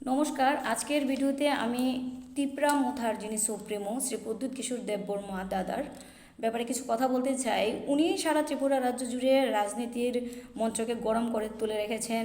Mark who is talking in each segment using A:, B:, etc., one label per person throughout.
A: নমস্কার। আজকের ভিডিওতে আমি ত্রিপুরা মুথার যিনি সুপ্রিমো শ্রী প্রদ্যুৎ কিশোর দেববর্মা দাদার ব্যাপারে কিছু কথা বলতে চাই। উনি সারা ত্রিপুরা রাজ্য জুড়ে রাজনীতির মঞ্চকে গরম করে তুলে রেখেছেন।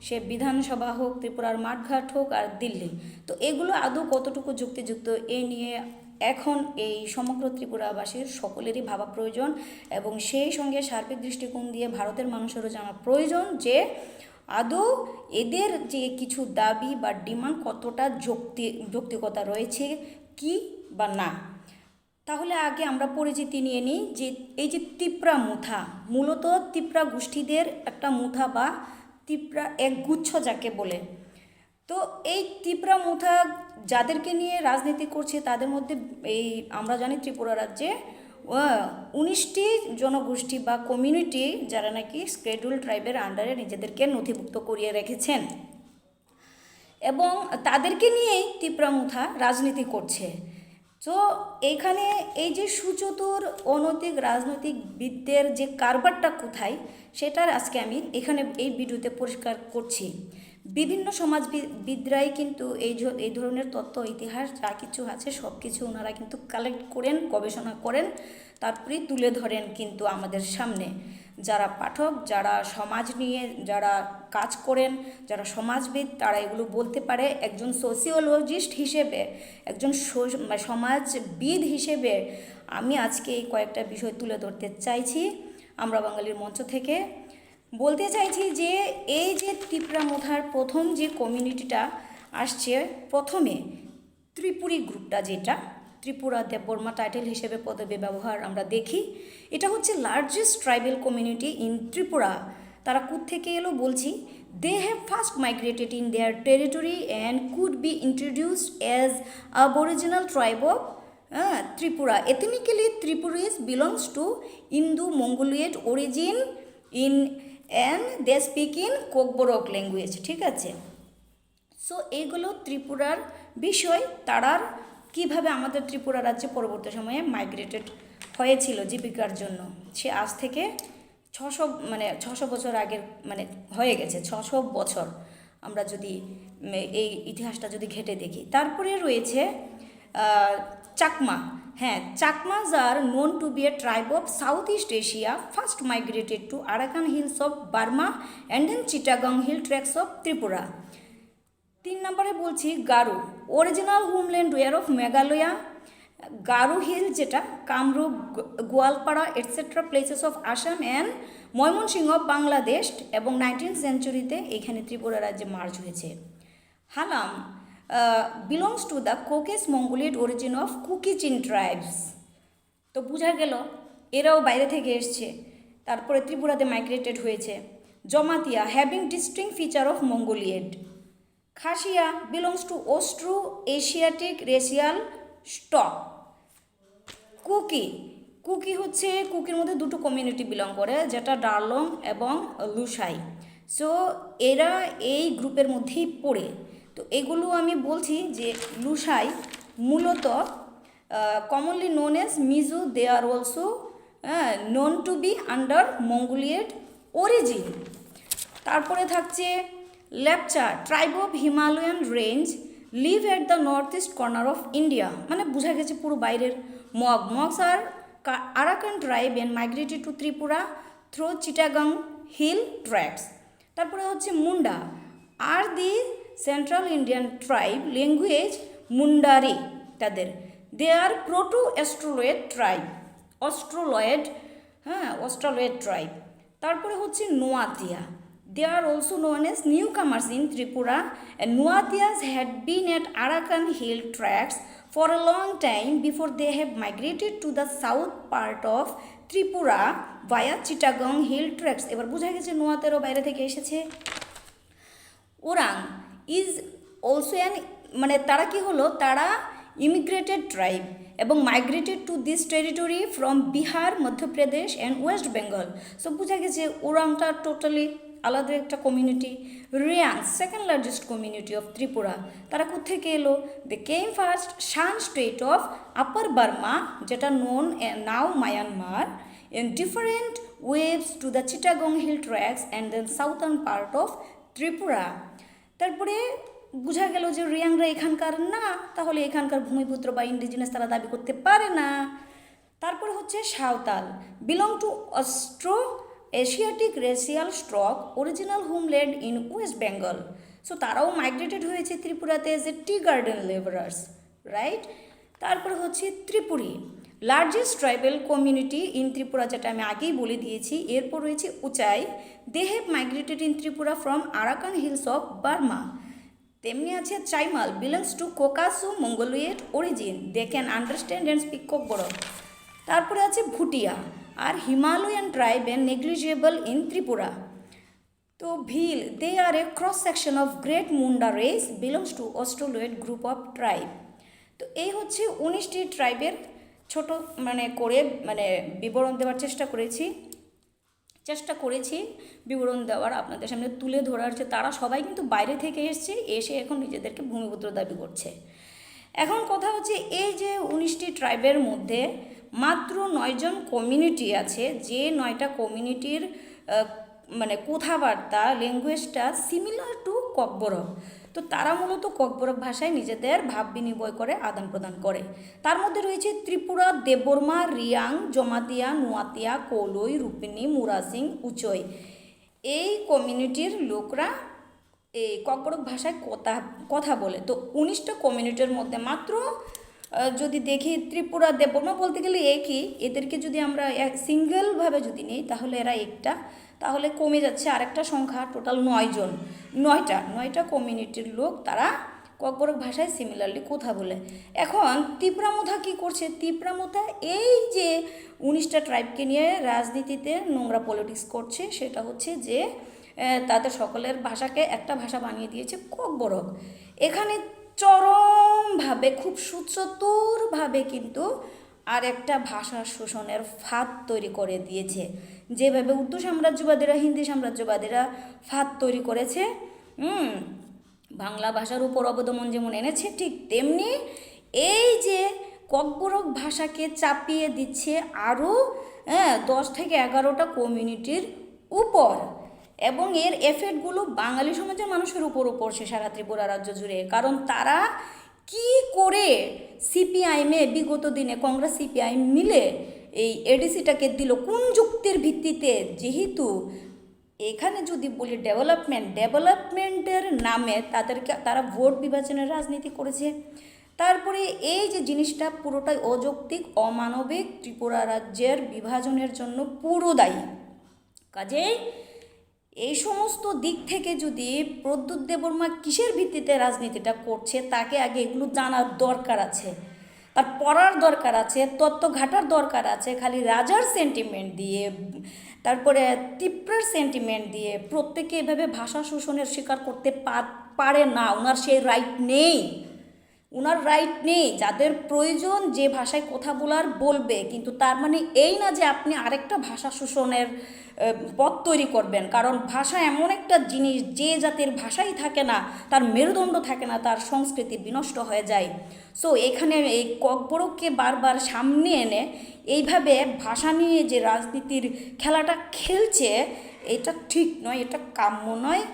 A: সে বিধানসভা হোক, ত্রিপুরার মাঠঘাট হোক আর দিল্লি, তো এগুলো আদৌ কতটুকু যুক্তিযুক্ত এ নিয়ে এখন এই সমগ্র ত্রিপুরাবাসীর সকলেরই ভাবা প্রয়োজন, এবং সেই সঙ্গে সার্বিক দৃষ্টিকোণ দিয়ে ভারতের মানুষেরও জানা প্রয়োজন যে আদৌ এদের যে কিছু দাবি বা ডিমান্ড কতটা যৌক্তিকতা রয়েছে কি বা না। তাহলে আগে আমরা পরিচিতি নিয়ে নিই যে এই যে তিপ্রা মুথা, মূলত তিপ্রা গোষ্ঠীদের একটা মুথা বা তিপ্রা এক গুচ্ছ যাকে বলে। তো এই তিপ্রা মুথা যাদেরকে নিয়ে রাজনীতি করছে তাদের মধ্যে এই আমরা জানি ত্রিপুরা রাজ্যে 19টি জনগোষ্ঠী বা কমিউনিটি যারা নাকি শিডিউল ট্রাইবের আন্ডারে নিজেদেরকে নথিভুক্ত করিয়ে রেখেছেন, এবং তাদেরকে নিয়েই তিপ্রা মুথা রাজনীতি করছে। তো এইখানে এই যে সুচতুর অনৈতিক রাজনৈতিকবিদদের যে কারবারটা কোথায়, সেটার আজকে আমি এখানে এই ভিডিওতে পরিষ্কার করছি। বিভিন্ন সমাজবিদরাই কিন্তু এই ধরনের তত্ত্ব, ইতিহাস যা কিছু আছে সব কিছু ওনারা কিন্তু কালেক্ট করেন, গবেষণা করেন, তারপরেই তুলে ধরেন কিন্তু আমাদের সামনে। যারা পাঠক, যারা সমাজ নিয়ে যারা কাজ করেন, যারা সমাজবিদ, তারা এগুলো বলতে পারে। একজন সোসিওলজিস্ট হিসেবে, একজন সমাজবিদ হিসেবে আমি আজকে এই কয়েকটা বিষয় তুলে ধরতে চাইছি আমরা বাঙালির মঞ্চ থেকে। বলতে চাইছি যে এই যে ত্রিপুরা মুথার প্রথম যে কমিউনিটিটা আসছে, প্রথমে ত্রিপুরী গ্রুপটা, যেটা ত্রিপুরা দেববর্মা টাইটেল হিসেবে পদবি ব্যবহার আমরা দেখি, এটা হচ্ছে largest tribal community in Tripura. তারা থেকে এলো বলছি, they have first migrated in their territory and could be introduced as original tribe of Tripura. Ethnically Tripuris belongs to Indo Mongoloid origin in and they speak in Kokborok language. ঠিক আছে, so এইগুলো ত্রিপুরার বিষয়। তারার কিভাবে আমাদের ত্রিপুরা রাজ্যে পরবর্তী সময়ে মাইগ্রেটেড হয়েছিল জীবিকার জন্য, সে আজ থেকে 600 বছর আগের হয়ে গেছে 600 বছর আমরা যদি এই ইতিহাসটা যদি ঘেটে দেখি। তারপরে রয়েছে চাকমা। হ্যাঁ, চাকমাজ are known to B A tribe of south east Asia, first migrated to Arakan hills of Burma and then Chittagong hill tracts of Tripura. 3 নম্বরে বলছি Garo, original homeland war of Meghalaya. Garo hill যেটা Kamrup, Goalpara etcetera places of Assam and Mymensingh Bangladesh, এবং 19th সেঞ্চুরিতে এখানে ত্রিপুরা রাজ্যে merge হয়েছে। Halam belongs to the কোকেস মঙ্গোলিয়েড origin of Kuki-Chin tribes. তো বোঝা গেল এরাও বাইরে থেকে এসছে, তারপরে ত্রিপুরাতে মাইগ্রেটেড হয়েছে। Jamatia having distinct feature of Mongoloid. Khasia belongs to Austro Asiatic racial stock. Kuki হচ্ছে, কুকির মধ্যে দুটো কমিউনিটি বিলং করে, যেটা ডারলং এবং লুসাই। সো এরা এই গ্রুপের মধ্যেই পড়ে। তো এগুলো আমি বলছি যে লুসাই মূলত commonly known as Mizo, they are also known to be under Mongoloid origin. তারপরে থাকছে Lepcha, tribe of Himalayan range, live at the north east corner of India. বোঝা গেছে পুরো বাইরের। Mogs are Arakan tribe and migrated to Tripura through Chittagong hill tracts. তারপরে হচ্ছে Munda are the central Indian tribe, language Mundari তাদের। They are proto Australoid tribe, Australoid tribe. তারপরে হচ্ছে Noatia, they are also known as newcomers in Tripura, and Nuatias had been at Arakan Hill tracts for a long time before they have migrated to the south part of Tripura via Chittagong Hill tracts. এবার বোঝা গেছে নোয়াতেরও বাইরে থেকে এসেছে। Orang is also an, তারা কি হলো, তারা ইমিগ্রেটেড ট্রাইব এবং migrated to this territory from Bihar, Madhya Pradesh and West Bengal. So বোঝা গেছে ওরাংটা টোটালি আলাদা একটা community. Reang second largest community of Tripura. তারা কোথেকে এলো? দে কেম first Shaan state of upper Burma, যেটা known now Myanmar, in different waves to the Chittagong hill tracts and then southern part of Tripura. তারপরে বোঝা গেল যে রিয়াংরা এখানকার না, তাহলে এখানকার ভূমিপুত্র বা ইন্ডিজিনাস তারা দাবি করতে পারে না। তারপরে হচ্ছে Santhal, belong to Austro Asiatic racial stroke, original homeland in West Bengal. So তারাও মাইগ্রেটেড হয়েছে ত্রিপুরাতে as a tea garden labourers, right. তারপরে হচ্ছে Tripuri, largest tribal community in Tripura, যেটা আমি আগেই বলে দিয়েছি। এরপর রয়েছে Uchai, they have migrated in Tripura from Arakan hills of Burma. তেমনি আছে Chaimal, belongs to Caucasus Mongoloid origin, they can understand and speak Kokborok. তারপরে আছে ভুটিয়া, আর Himalayan tribe and negligible in Tripura. তো Bhil, they are a cross section of great Munda race, belongs to Australoid group of tribe. তো এই হচ্ছে 19টি ট্রাইবের ছোট করে বিবরণ দেওয়ার চেষ্টা করেছি বিবরণ দেওয়ার, আপনাদের সামনে তুলে ধরার, যে তারা সবাই কিন্তু বাইরে থেকে এসে এখন নিজেদেরকে ভূমিপুত্র দাবি করছে। এখন কথা হচ্ছে এই যে 19টি ট্রাইবের মধ্যে মাত্র 9 জন কমিউনিটি আছে, যে 9টা কমিউনিটির কথাবার্তা ল্যাঙ্গুয়েজটা সিমিলার টু ককবরক। তো তারা মূলত ককবরক ভাষায় নিজেদের ভাব বিনিময় করে, আদান প্রদান করে। তার মধ্যে রয়েছে ত্রিপুরা, দেববর্মা, রিয়াং, জমাতিয়া, নোয়াতিয়া, কৌলই, রূপিনী, মুরাসিং, উচই। এই কমিউনিটির লোকরা এই ককবরক ভাষায় কথা বলে। তো 19টা কমিউনিটির মধ্যে মাত্র যদি দেখি ত্রিপুরা, দেববর্মা বলতে গেলে একই, এদেরকে যদি আমরা সিঙ্গেলভাবে যদি নিই তাহলে এরা একটা, তাহলে কমে যাচ্ছে আরেকটা সংখ্যা, টোটাল 9 জন। 9টা কমিউনিটির লোক তারা ককবরক ভাষায় সিমিলারলি কথা বলে। এখন তিপ্রামোথা কী করছে? তিপ্রামোথা এই যে 19টা ট্রাইবকে নিয়ে রাজনীতিতে নোংরা পলিটিক্স করছে, সেটা হচ্ছে যে তাদের সকলের ভাষাকে একটা ভাষা বানিয়ে দিয়েছে ককবরক। এখানে চরমভাবে খুব সুচতুরভাবে কিন্তু আর একটা ভাষা শোষণের ফাঁদ তৈরি করে দিয়েছে। যেভাবে উর্দু সাম্রাজ্যবাদীরা, হিন্দি সাম্রাজ্যবাদীরা ফাঁদ তৈরি করেছে, বাংলা ভাষার উপর অবদমন যেমন এনেছে, ঠিক তেমনি এই যে ককবরক ভাষাকে চাপিয়ে দিচ্ছে আরও 10 থেকে 11টা কমিউনিটির উপর, এবং এর এফেক্টগুলো বাঙালি সমাজের মানুষের উপর পড়ছে সারা ত্রিপুরা রাজ্য জুড়ে। কারণ তারা কি করে সিপিআইএমে বিগত দিনে কংগ্রেস সিপিআইএম মিলে এই এডিসিটাকে দিল, কোন যুক্তির ভিত্তিতে? যেহেতু এখানে যদি বলি ডেভেলপমেন্টের নামে তারা ভোট বিভাজনের রাজনীতি করেছে। তারপরে এই যে জিনিসটা পুরোটাই অযৌক্তিক, অমানবিক, ত্রিপুরা রাজ্যের বিভাজনের জন্য পুরো দায়ী। কাজেই এই সমস্ত দিক থেকে যদি প্রদ্যুৎ দেববর্মা কিসের ভিত্তিতে রাজনীতিটা করছে, তাকে আগে এগুলো জানার দরকার আছে, তার পড়ার দরকার আছে, তত্ত্ব ঘাটার দরকার আছে। খালি রাজার সেন্টিমেন্ট দিয়ে, তারপরে তীব্রার সেন্টিমেন্ট দিয়ে প্রত্যেকে এভাবে ভাষা শোষণের শিকার করতে পারে না। ওনার সেই রাইট নেই। যাদের প্রয়োজন যে ভাষায় কথা বলার বলবে, কিন্তু তার মানে এই না যে আপনি আরেকটা ভাষা শোষণের পথ তৈরি করবেন। কারণ ভাষা এমন একটা জিনিস, যে জাতির ভাষাই থাকে না, তার মেরুদণ্ড থাকে না, তার সংস্কৃতি বিনষ্ট হয়ে যায়। সো এখানে এই ককবরককে বারবার সামনে এনে এইভাবে ভাষা নিয়ে যে রাজনীতির খেলাটা খেলছে, এটা ঠিক নয়, এটা কাম্য নয়।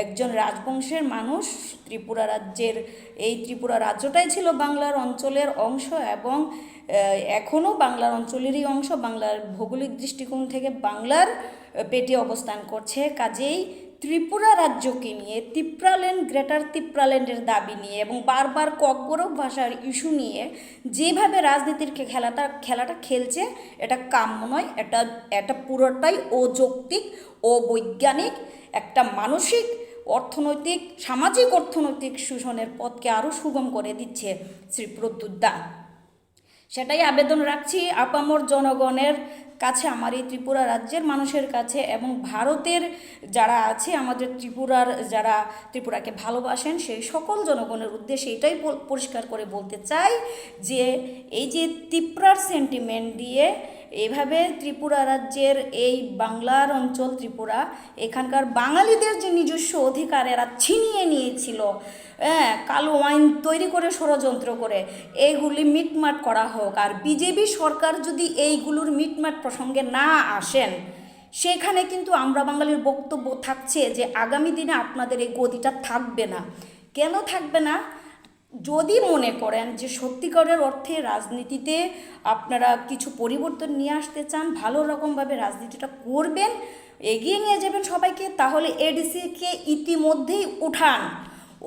A: একজন রাজবংশের মানুষ, ত্রিপুরা রাজ্যের, এই ত্রিপুরা রাজ্যটাই ছিল বাংলার অঞ্চলের অংশ, এবং এখনও বাংলার অঞ্চলেরই অংশ। বাংলার ভৌগোলিক দৃষ্টিকোণ থেকে বাংলার পেটে অবস্থান করছে। কাজেই ত্রিপুরা রাজ্যকে নিয়ে গ্রেটার তিপ্রাল্যান্ডের দাবি নিয়ে এবং বারবার ককবরক ভাষার ইস্যু নিয়ে যেভাবে রাজনীতির খেলাটা খেলছে, এটা কাম্য নয়। এটা পুরোটাই অযৌক্তিক, অবৈজ্ঞানিক, একটা মানসিক, সামাজিক অর্থনৈতিক শোষণের পথকে আরও সুগম করে দিচ্ছে শ্রী প্রদ্যুৎ দা। সেটাই আবেদন রাখছি আপামর জনগণের কাছে, আমার এই ত্রিপুরা রাজ্যের মানুষের কাছে, এবং ভারতের যারা আছে, আমাদের যারা ত্রিপুরাকে ভালোবাসেন, সেই সকল জনগণের উদ্দেশ্যে এটাই পরিষ্কার করে বলতে চাই যে এই যে ত্রিপুরার সেন্টিমেন্ট দিয়ে এইভাবে ত্রিপুরা রাজ্যের এই বাংলার অঞ্চল ত্রিপুরা, এখানকার বাঙালিদের যে নিজস্ব অধিকার এরা ছিনিয়ে নিয়েছিল, কালো আইন তৈরি করে ষড়যন্ত্র করে এইগুলি মিটমাট করা হোক। আর বিজেপি সরকার যদি এইগুলোর মিটমাট প্রসঙ্গে না আসেন, সেখানে কিন্তু আমরা বাঙালির বক্তব্য থাকছে যে আগামী দিনে আপনাদের এই গদিটা থাকবে না। কেন থাকবে না? যদি মনে করেন যে সত্যিকারের অর্থে রাজনীতিতে আপনারা কিছু পরিবর্তন নিয়ে আসতে চান, ভালো রকমভাবে রাজনীতিটা করবেন, এগিয়ে নিয়ে যাবেন সবাইকে, তাহলে এডিসিকে ইতিমধ্যেই উঠান।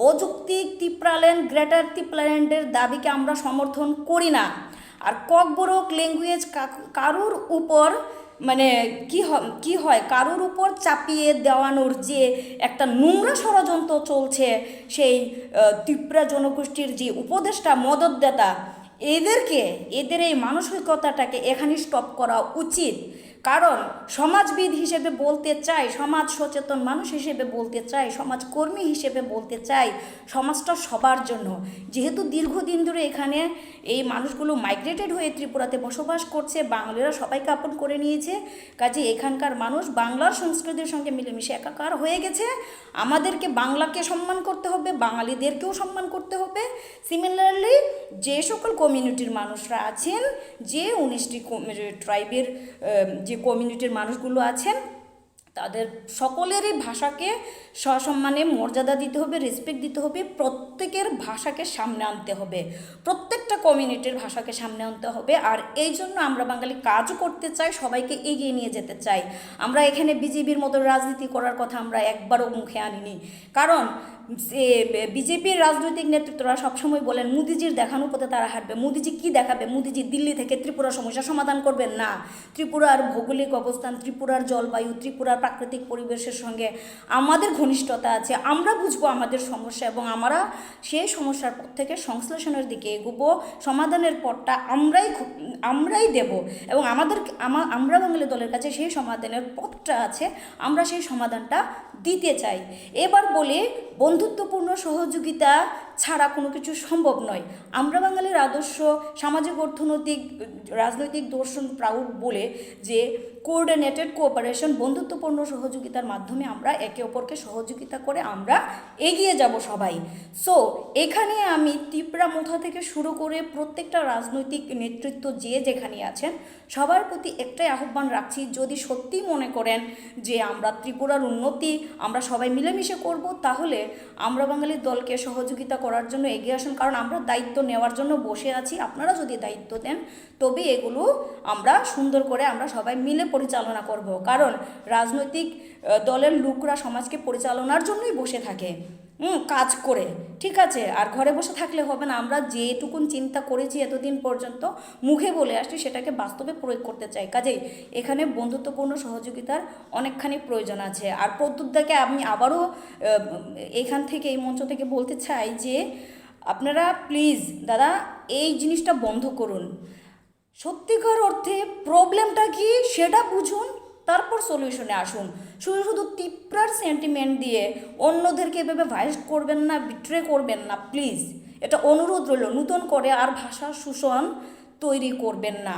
A: অযৌক্তিক তিপ্রাল্যান্ড, গ্রেটার তিপ্রাল্যান্ডের দাবিকে আমরা সমর্থন করি না। আর ককবরক ল্যাঙ্গুয়েজ কারুর উপর মানে কি হয় কারোর উপর চাপিয়ে দেওয়ানোর যে একটা নোংরা ষড়যন্ত্র চলছে, সেই ত্রিপুরা জনগোষ্ঠীর যে উপদেষ্টা মদতদাতা, এদের এই মানসিকতাটাকে এখানে স্টপ করা উচিত। কারণ সমাজবিদ হিসেবে বলতে চাই, সমাজ সচেতন মানুষ হিসেবে বলতে চাই, সমাজকর্মী হিসেবে বলতে চাই, সমাজটা সবার জন্য। যেহেতু দীর্ঘদিন ধরে এখানে এই মানুষগুলো মাইগ্রেটেড হয়ে ত্রিপুরাতে বসবাস করছে, বাঙালিরা সবাইকে আপন করে নিয়েছে, কাজে এখানকার মানুষ বাংলার সংস্কৃতির সঙ্গে মিলেমিশে একাকার হয়ে গেছে। আমাদেরকে বাংলাকে সম্মান করতে হবে, বাঙালিদেরকেও সম্মান করতে হবে। সিমিলারলি যে সকল কমিউনিটির মানুষরা আছেন, যে 19টি ট্রাইবের যে কমিউনিটির মানুষগুলো আছেন, তাদের সকলেরই ভাষাকে সসম্মানে মর্যাদা দিতে হবে, রেসপেক্ট দিতে হবে, প্রত্যেকের ভাষাকে সামনে আনতে হবে, প্রত্যেকটা কমিউনিটির ভাষাকে সামনে আনতে হবে। আর এই জন্য আমরা বাঙালি কাজও করতে চাই, সবাইকে এগিয়ে নিয়ে যেতে চাই। আমরা এখানে বিজেপির মতো রাজনীতি করার কথা আমরা একবারও মুখে আনিনি। কারণ বিজেপির রাজনৈতিক নেতৃত্বরা সবসময় বলেন মোদিজির দেখানো পথে তারা হাঁটবে। মোদিজি কি দেখাবে? মোদিজি দিল্লি থেকে ত্রিপুরার সমস্যা সমাধান করবেন না। ত্রিপুরার ভৌগোলিক অবস্থান, ত্রিপুরার জলবায়ু, ত্রিপুরার প্রাকৃতিক পরিবেশের সঙ্গে আমাদের ঘনিষ্ঠতা আছে, আমরা বুঝবো আমাদের সমস্যা এবং আমরা সেই সমস্যার পথ থেকে সংশ্লেষণের দিকে এগোবো। সমাধানের পথটা আমরাই দেব এবং আমরা বাঙালি দলের কাছে সেই সমাধানের পথটা আছে, আমরা সেই সমাধানটা দিতে চাই। এবার বলি, বন্ধুত্বপূর্ণ সহযোগিতা ছাড়া কোনো কিছু সম্ভব নয়। আমরা বাঙালির আদর্শ সামাজিক অর্থনৈতিক রাজনৈতিক দর্শন প্রাউড বলে যে কোঅর্ডিনেটেড কোঅপারেশন, বন্ধুত্বপূর্ণ সহযোগিতার মাধ্যমে আমরা একে অপরকে সহযোগিতা করে আমরা এগিয়ে যাব সবাই। সো এখানে আমি ত্রিপুরা মোথা থেকে শুরু করে প্রত্যেকটা রাজনৈতিক নেতৃত্ব যে যেখানে আছেন সবার প্রতি একটাই আহ্বান রাখছি, যদি সত্যি মনে করেন যে আমরা ত্রিপুরার উন্নতি আমরা সবাই মিলেমিশে করব, তাহলে আমরা বাঙালির দলকে সহযোগিতা করার জন্য এগিয়ে আসুন। কারণ আমরা দায়িত্ব নেওয়ার জন্য বসে আছি, আপনারা যদি দায়িত্ব দেন তবে এগুলো আমরা সুন্দর করে আমরা সবাই মিলে পরিচালনা করব। কারণ রাজনৈতিক দলের লোকরা সমাজকে পরিচালনার জন্যই বসে থাকে, কাজ করে, ঠিক আছে? আর ঘরে বসে থাকলে হবে না। আমরা যেটুকুন চিন্তা করেছি এতদিন পর্যন্ত মুখে বলে আসছি, সেটাকে বাস্তবে প্রয়োগ করতে চাই। কাজেই এখানে বন্ধুত্বপূর্ণ সহযোগিতার অনেকখানি প্রয়োজন আছে। আর প্রদ্যুৎদাকে আমি আবারও এখান থেকে এই মঞ্চ থেকে বলতে চাই যে আপনারা প্লিজ দাদা এই জিনিসটা বন্ধ করুন। সত্যিকার অর্থে প্রবলেমটা কি সেটা বুঝুন, তারপর সলিউশনে আসুন। শুধু ত্রিপুরার সেন্টিমেন্ট দিয়ে অন্যদেরকে এভাবে ভাইস করবেন না, বিট্রে করবেন না প্লিজ, এটা অনুরোধ রইল। নতুন করে আর ভাষা শোষণ তৈরি করবেন না,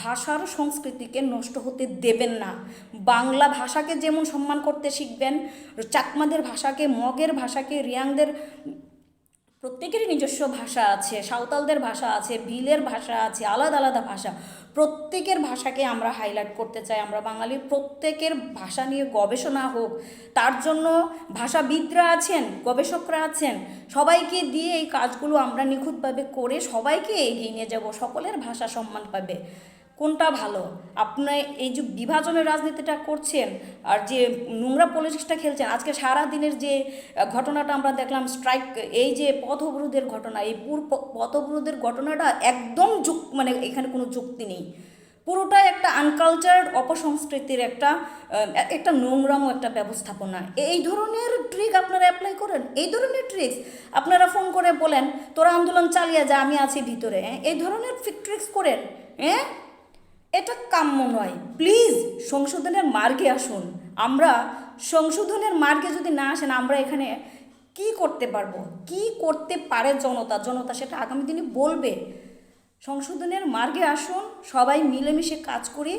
A: ভাষার সংস্কৃতিকে নষ্ট হতে দেবেন না। বাংলা ভাষাকে যেমন সম্মান করতে শিখবেন, চাকমাদের ভাষাকে, মগের ভাষাকে, রিয়াংদের প্রত্যেকেরই নিজস্ব ভাষা আছে, সাঁওতালদের ভাষা আছে, ভিলের ভাষা আছে, আলাদা আলাদা ভাষা, প্রত্যেকের ভাষাকে আমরা হাইলাইট করতে চাই। আমরা বাঙালির প্রত্যেকের ভাষা নিয়ে গবেষণা হোক, তার জন্য ভাষাবিদরা আছেন, গবেষকরা আছেন, সবাইকে দিয়ে এই কাজগুলো আমরা নিখুঁতভাবে করে সবাইকে এগিয়ে নিয়ে যাব, সকলের ভাষা সম্মান পাবে। কোনটা ভালো? আপনি এই যে বিভাজনের রাজনীতিটা করছেন আর যে নোংরা পলিটিক্সটা খেলছেন, আজকে সারা দিনের যে ঘটনাটা আমরা দেখলাম, স্ট্রাইক, এই যে পথ অবরোধের ঘটনা, এই পথ অবরোধের ঘটনাটা একদম মানে এখানে কোনো যুক্তি নেই। পুরোটাই একটা আনকালচার্ড অপসংস্কৃতির একটা নোংরামো একটা ব্যবস্থাপনা। এই ধরনের ট্রিক আপনারা অ্যাপ্লাই করেন, এই ধরনের ট্রিক্স আপনারা ফোন করে বলেন তোরা আন্দোলন চালিয়ে যা, আমি আছি ভিতরে, এই ধরনের ট্রিক্স করেন, এটা কাম্য নয়। প্লিজ সংশোধনের মার্গে আসুন। আমরা সংশোধনের মার্গে যদি না আসেন, আমরা এখানে কি করতে পারবো? কি করতে পারে জনতা সেটা আগামী দিনে বলবে। সংশোধনের মার্গে আসুন, সবাই মিলেমিশে কাজ করি,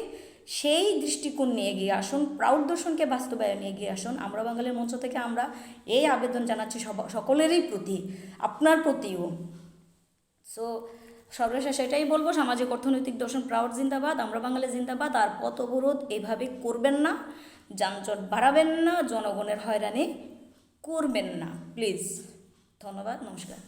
A: সেই দৃষ্টিকোণ নিয়ে এগিয়ে আসুন, প্রাউড দর্শনকে বাস্তবায়নে এগিয়ে আসুন। আমরা বাঙালির মঞ্চ থেকে আমরা এই আবেদন জানাচ্ছি সকলেরই প্রতি, আপনার প্রতিও। সো সর্বশেষ এটাই বলবো, সামাজিক অর্থনৈতিক দর্শন প্রাউড জিন্দাবাদ, আমরা বাঙালি জিন্দাবাদ। আর পথ অবরোধ এইভাবে করবেন না, যানজট বাড়াবেন না, জনগণের হয়রানি করবেন না প্লিজ। ধন্যবাদ, নমস্কার।